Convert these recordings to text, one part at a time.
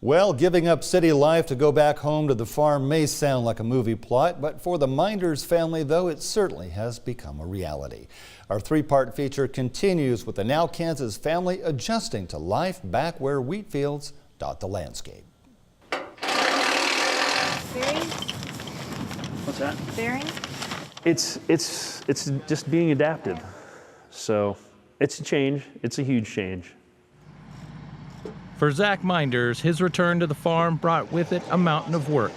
Well, giving up city life to go back home to the farm may sound like a movie plot, but for the Meinders family, though, it certainly has become a reality. Our three-part feature continues with the now Kansas family adjusting to life back where wheat fields dot the landscape. Bearing? What's that? Bearing? It's just being adaptive. So it's a change. It's a huge change. For Zach Meinders, his return to the farm brought with it a mountain of work.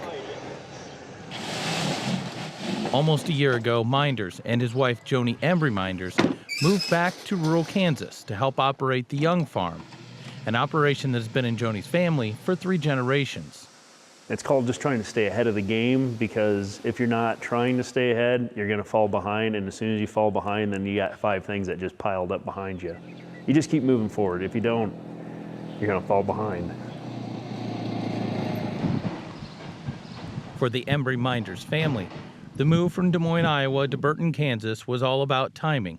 Almost a year ago, Meinders and his wife, Joni Embry Meinders, moved back to rural Kansas to help operate the Young Farm, an operation that has been in Joni's family for 3 generations. It's called just trying to stay ahead of the game, because if you're not trying to stay ahead, you're going to fall behind, and as soon as you fall behind, then you got 5 things that just piled up behind you. You just keep moving forward. If you don't, you're going to fall behind. For the Embry Meinders family, the move from Des Moines, Iowa to Burton, Kansas was all about timing.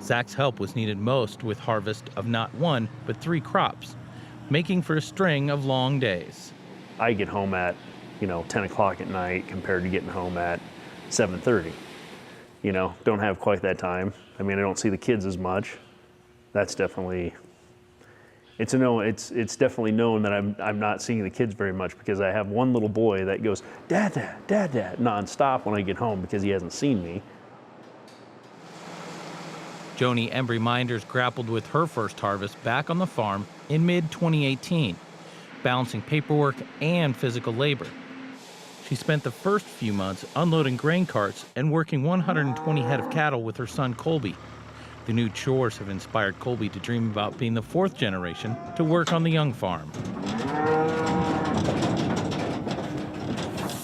Zach's help was needed most with harvest of not 1, but 3 crops, making for a string of long days. I get home at, 10 o'clock at night compared to getting home at 7:30. Don't have quite that time. I mean, I don't see the kids as much. That's definitely, it's definitely known that I'm not seeing the kids very much, because I have one little boy that goes, Dad, Dad, Dad, Dad, nonstop when I get home because he hasn't seen me. Joni Embry Meinders grappled with her first harvest back on the farm in mid-2018, balancing paperwork and physical labor. She spent the first few months unloading grain carts and working 120 head of cattle with her son Colby. The new chores have inspired Colby to dream about being the 4th generation to work on the Young Farm.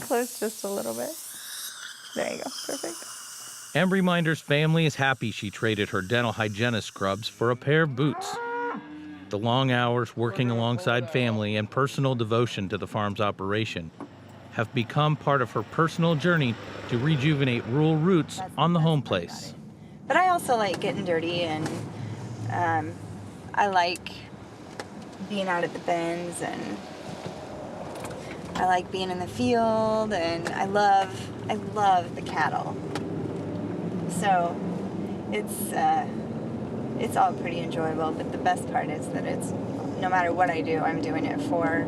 Close just a little bit. There you go, perfect. Embry Meinders' family is happy she traded her dental hygienist scrubs for a pair of boots. The long hours working alongside family and personal devotion to the farm's operation have become part of her personal journey to rejuvenate rural roots on the home place. But I also like getting dirty, and I like being out at the bins, and I like being in the field, and I love the cattle. So it's all pretty enjoyable, but the best part is that it's, no matter what I do, I'm doing it for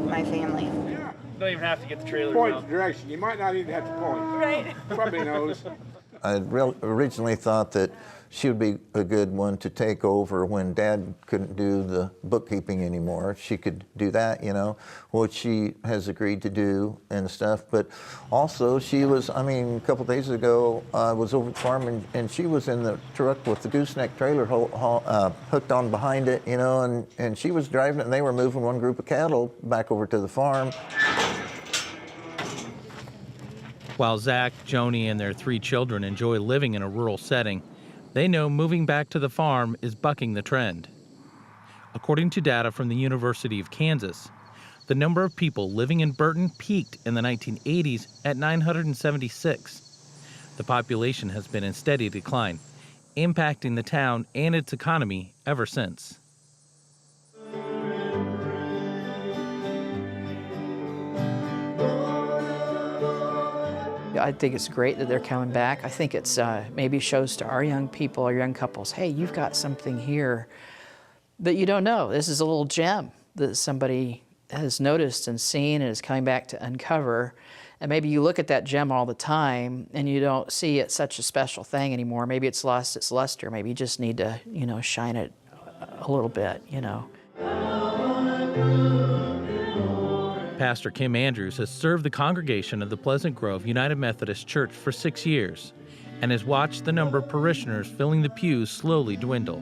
my family. Yeah. Don't even have to get the trailer. Point the direction. You might not even have to point. Right. Probably knows. I originally thought that she would be a good one to take over when Dad couldn't do the bookkeeping anymore. She could do that, which she has agreed to do and stuff. But also she was, a couple days ago, I was over at the farm, and she was in the truck with the gooseneck trailer hooked on behind it, and she was driving it, and they were moving one group of cattle back over to the farm. While Zach, Joni, and their 3 children enjoy living in a rural setting, they know moving back to the farm is bucking the trend. According to data from the University of Kansas, the number of people living in Burton peaked in the 1980s at 976. The population has been in steady decline, impacting the town and its economy ever since. I think it's great that they're coming back. I think it's maybe shows to our young people, our young couples, hey, you've got something here that you don't know. This is a little gem that somebody has noticed and seen and is coming back to uncover. And maybe you look at that gem all the time and you don't see it such a special thing anymore. Maybe it's lost its luster. Maybe you just need to, shine it a little bit, Pastor Kim Andrews has served the congregation of the Pleasant Grove United Methodist Church for 6 years and has watched the number of parishioners filling the pews slowly dwindle.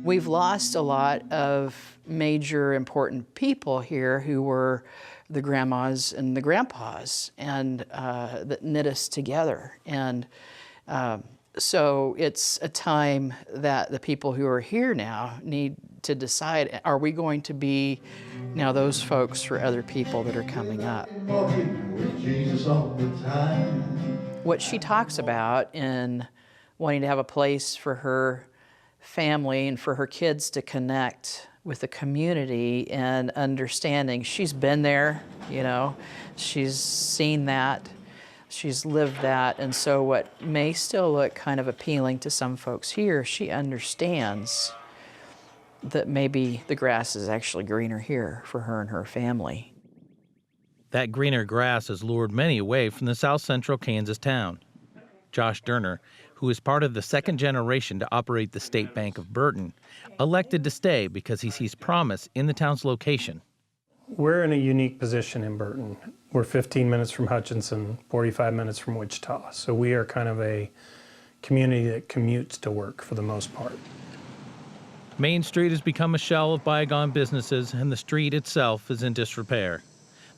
We've lost a lot of major important people here who were the grandmas and the grandpas, and that knit us together. And so it's a time that the people who are here now need to decide, are we going to be now those folks for other people that are coming up? What she talks about in wanting to have a place for her family and for her kids to connect with the community and understanding. She's been there, you know, she's seen that, she's lived that, and so what may still look kind of appealing to some folks here, she understands that maybe the grass is actually greener here for her and her family. That greener grass has lured many away from the south central Kansas town. Josh Durner, who is part of the second generation to operate the State Bank of Burton, elected to stay because he sees promise in the town's location. We're in a unique position in Burton. We're 15 minutes from Hutchinson, 45 minutes from Wichita. So we are kind of a community that commutes to work for the most part. Main Street has become a shell of bygone businesses, and the street itself is in disrepair.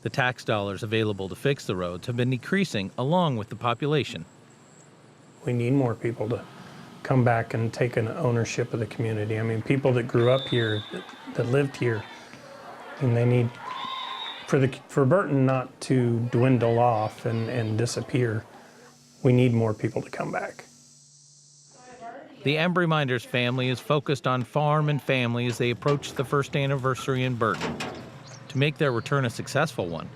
The tax dollars available to fix the roads have been decreasing along with the population. We need more people to come back and take an ownership of the community. I mean, people that grew up here, that lived here, and they need, for Burton not to dwindle off and disappear, we need more people to come back. The Meinders family is focused on farm and family as they approach the first anniversary in Burton. To make their return a successful one,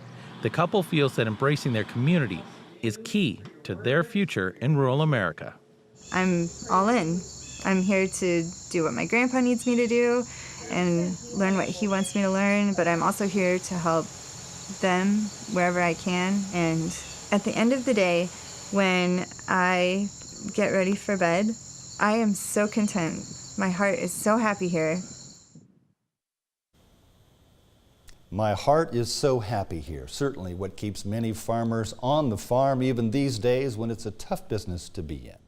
the couple feels that embracing their community is key to their future in rural America. I'm all in. I'm here to do what my grandpa needs me to do and learn what he wants me to learn, but I'm also here to help them wherever I can. And at the end of the day, when I get ready for bed, I am so content. My heart is so happy here. My heart is so happy here. Certainly what keeps many farmers on the farm even these days when it's a tough business to be in.